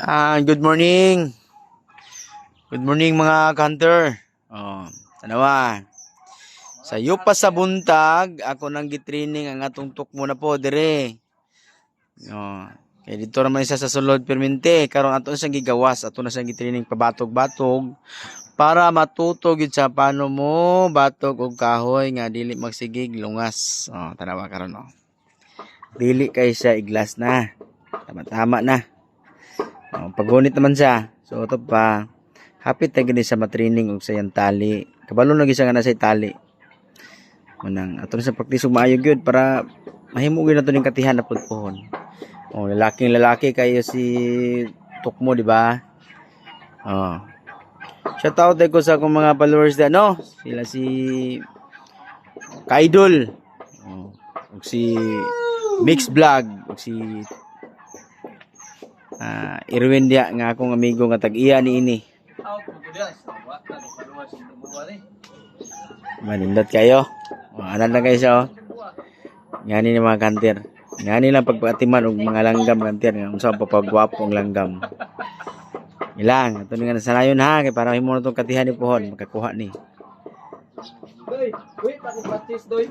Good morning. Good morning mga hunter. Tanawa. Sayo pa sa buntag, ako nang gitraining ang atong tukmo na po dire. Kaya dito naman isa sa sulod permente, karon ato na siyang gigawas, ato na siyang gitraining pabatog-batog para matuto gid sa paano mo batog og kahoy nga dili magsigig lungas. Tanawa karon Dili kay siya iglas na. Tama-tama na. Pagunit naman siya. So ito pa, hapit na gini sa matraining og sayang tali. Kabalo lagi siya nga nasa tali. Manang ato na sa practice maayo gyud para mahimo gyud nato ning katihan na pudpohon. Lalaking lalaki kayo si Tukmo, di ba? Shout out ko sa akong mga followers da, no? Sila si Kaidol. Og si Mix Vlog, og si Irwin dia nga akong amigo nga tag-iya ni ini. Manindot kayo. Anan lang kayo siya. Ngani ni mga kantir. Ngani lang pagpatiman og mga langgam kantir nga unsa papagwapo ang langgam. Ilang ato nga nasanayon ha kay para himo na tong katihan ni pohon makakuha ni. Doy, wait ako practice doy.